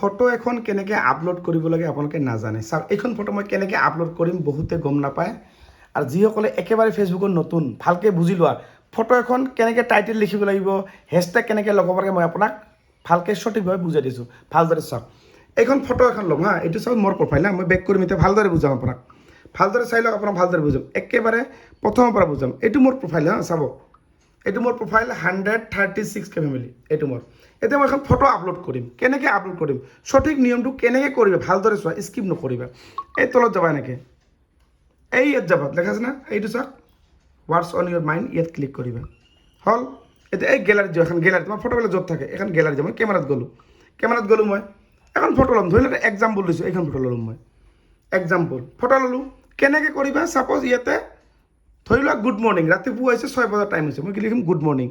Photo এখন কেনেকৈ upload কৰিব লাগে আপোনালোকে নাজানে। চাওক এইখন ফটো মই কেনেকৈ আপলোড কৰিম বহুতে গম নাপায়। আৰু যিসকলে একেবাৰে ফেচবুকত নতুন ভালকৈ বুজি লোৱা, ফটো এখন কেনেকৈ টাইটেল লিখিব লাগিব, হেছটেগ কেনেকৈ লগাব লাগে মই আপোনাক ভালকৈ সঠিকভাৱে বুজাই দিছোঁ। ভালদৰে চাওক, এইখন ফটো এখন ল'ম হা, এইটো চাওক মোৰ প্ৰফাইল হা, মই বেক কৰিম এতিয়া ভালদৰে বুজাম আপোনাক। ভালদৰে চাই লওক, আপোনাক ভালদৰে বুজাম, একেবাৰে প্ৰথমৰ পৰা বুজাম। এইটো মোৰ প্ৰফাইল হা, চাব এইটো মোৰ প্ৰফাইল 136K ফেমিলি, এইটো মোৰ। এতিয়া মই এখন ফটো আপলোড কৰিম, কেনেকৈ আপলোড কৰিম, সঠিক নিয়মটো কেনেকৈ কৰিবা ভালদৰে চোৱা, স্কিপ নকৰিবা। এই তলত যাবা এনেকৈ, এই ইয়াত যাবা, দেখা আছে না, এইটো চাওক ৱাটছ অন ইয়ৰ মাইণ্ড, ইয়াত ক্লিক কৰিবা। হ'ল, এতিয়া এই গেলাৰীত যোৱা, এখন গেলাৰী তোমাৰ ফটোবিলাক য'ত থাকে এখন গেলাৰী যাম। মই কেমেৰাত গ'লোঁ মই এখন ফটো ল'ম, ধৰি লওক এক্সাম্পল দিছোঁ, এইখন ফটো ল'ম মই, এক্সাম্পল ফটো ল'লোঁ। কেনেকৈ কৰিবা, ছাপ'জ ইয়াতে ধৰি লোৱা গুড মৰ্ণিং, ৰাতিপুৱা হৈছে 6 বজাৰ টাইম হৈছে, মই কি লিখিম গুড মৰ্ণিং,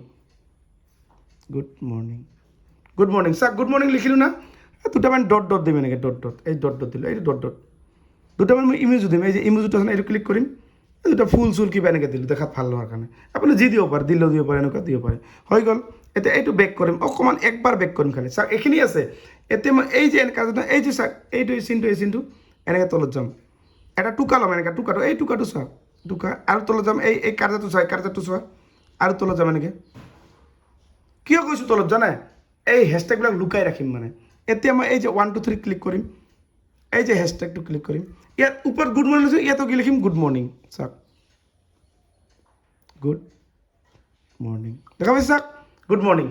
চাওক গুড মৰ্ণিং লিখিলোঁ না, দুটামান ডট দিম এনেকৈ, এই ডট দিলোঁ, এইটো ডট দুটামান মই ইমেজো দিম, এই যে ইমেজটো আছে এইটো ক্লিক কৰিম, দুটা ফুল চুল কিবা এনেকৈ দিলোঁ দেখাত ভাল হোৱাৰ কাৰণে। আপুনি যি দিব পাৰে, দিলেও দিব পাৰে, এনেকুৱা দিব পাৰে, হৈ গ'ল। এতিয়া এইটো বেক কৰিম, অকণমান একবাৰ বেক কৰিম খালি, চাওক এইখিনি আছে। এতিয়া মই এই যে এনেকুৱা এই যে চাওক এইটো এই চিনটো এনেকৈ তলত যাম, এটা টুকা ল'ম এনেকৈ, এই টুকাটো চাওক, আৰু তলত যাম, এই কাৰ্যাটো চোৱা, আৰু তলত যাম এনেকৈ। কিয় কৈছোঁ তলত জানে, এই হেছটেগবিলাক লুকাই ৰাখিম মানে। এতিয়া মই এই যে 1 2 3 ক্লিক কৰিম, এই যে হেছটেগটো ক্লিক কৰিম, ইয়াত ওপৰত গুড মৰ্ণিং লিখিছোঁ, ইয়াতো কি লিখিম গুড মৰ্ণিং, চাওক গুড মৰ্ণিং, দেখা পাইছে চাওক গুড মৰ্ণিং,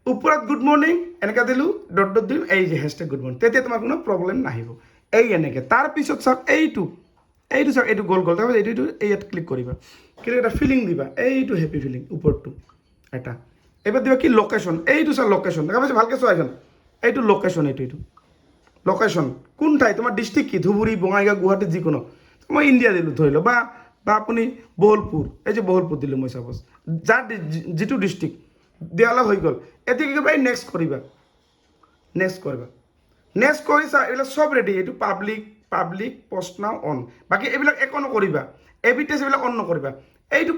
ওপৰত গুড মৰ্ণিং এনেকৈ দিলোঁ, ডট দিম, এই যে হেছটেগ গুড মৰ্ণিং, তেতিয়া তোমাৰ কোনো প্ৰব্লেম নাহিব। এই এনেকৈ তাৰপিছত চাওক এইটো চাওক, এইটো গ'ল তাৰপিছত এইটো ইয়াত ক্লিক কৰিবা, ক্লিক এটা ফিলিং দিবা, এইটো হেপী ফিলিং ওপৰটো এটা। এবাৰ দিবা কি লোকেশন, এইটো চাওক লোকেশন, দেখা পাইছে ভালকৈ চোৱা এখন, এইটো লোকেশন, এইটো লোকেশন কোন ঠাই, তোমাৰ ডিষ্ট্ৰিক্ট কি, ধুবুৰী, বঙাইগাঁও, গুৱাহাটী, যিকোনো, মই ইণ্ডিয়া দিলোঁ ধৰি লওক, বা আপুনি বহলপুৰ, এই যে বহলপুৰ দিলোঁ মই, চাপ'জ যাৰ যিটো ডিষ্ট্ৰিক্ট দিয়ালে হৈ গ'ল। এতিয়া কি কৰিবা, এই নেক্সট কৰিবা, নেক্সট কৰি চা, এইবিলাক চব ৰেডি, এইটো পাব্লিক পষ্ট নাও অন, বাকী এইবিলাক একো নকৰিবা, এভিটেজ এইবিলাক অন নকৰিবা। এইটো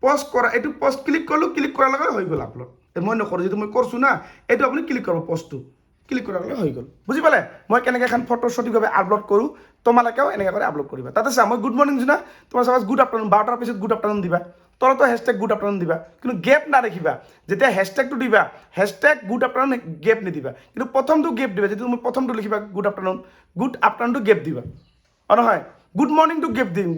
পষ্ট কৰা, এইটো পষ্ট ক্লিক কৰিলোঁ, ক্লিক কৰাৰ লগে হৈ গ'ল আপলোড। মই নকৰোঁ, যিটো মই কৰিছোঁ না, এইটো আপুনি ক্লিক কৰিব, পষ্টটো ক্লিক কৰাৰ লগে হৈ গ'ল। বুজি পালে মই কেনেকৈ এখন ফটো সঠিকভাৱে আপলোড কৰোঁ, তোমালোকেও এনেকৈ কৰি আপলোড কৰিবা। তাতে চা মই গুড মৰ্ণিং দিছোঁ না, তোমাৰ চাপ'জ গুড আফটাৰনুন, 12টাৰ পিছত গুড আফটাৰনুন দিবা, তলতো হেছটেগ গুড আফটাৰনুন দিবা, কিন্তু গেপ নাৰাখিবা। যেতিয়া হেছটেগটো দিবা, হেছটেগ গুড আফটাৰনুন গেপ নিদিবা, কিন্তু প্ৰথমটো গেপ দিবা, যিটো তুমি প্ৰথমটো লিখিবা গুড আফটাৰনুনটো গেপ দিবা, নহয় গুড মৰ্ণিংটো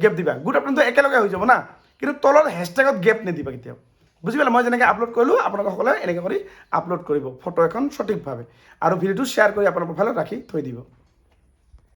গেপ দিবা, গুড আফটাৰনুনটো একেলগে হৈ যাব না, কিন্তু তলৰ হেছটেগত গেপ নিদিবা কেতিয়াও। বুজি পালে মই যেনেকৈ আপলোড কৰিলোঁ, আপোনালোকসকলে এনেকৈ কৰি আপলোড কৰিব ফটো এখন সঠিকভাৱে, আৰু ভিডিঅ'টো শ্বেয়াৰ কৰি আপোনাৰ প্ৰফাইলত ৰাখি থৈ দিব।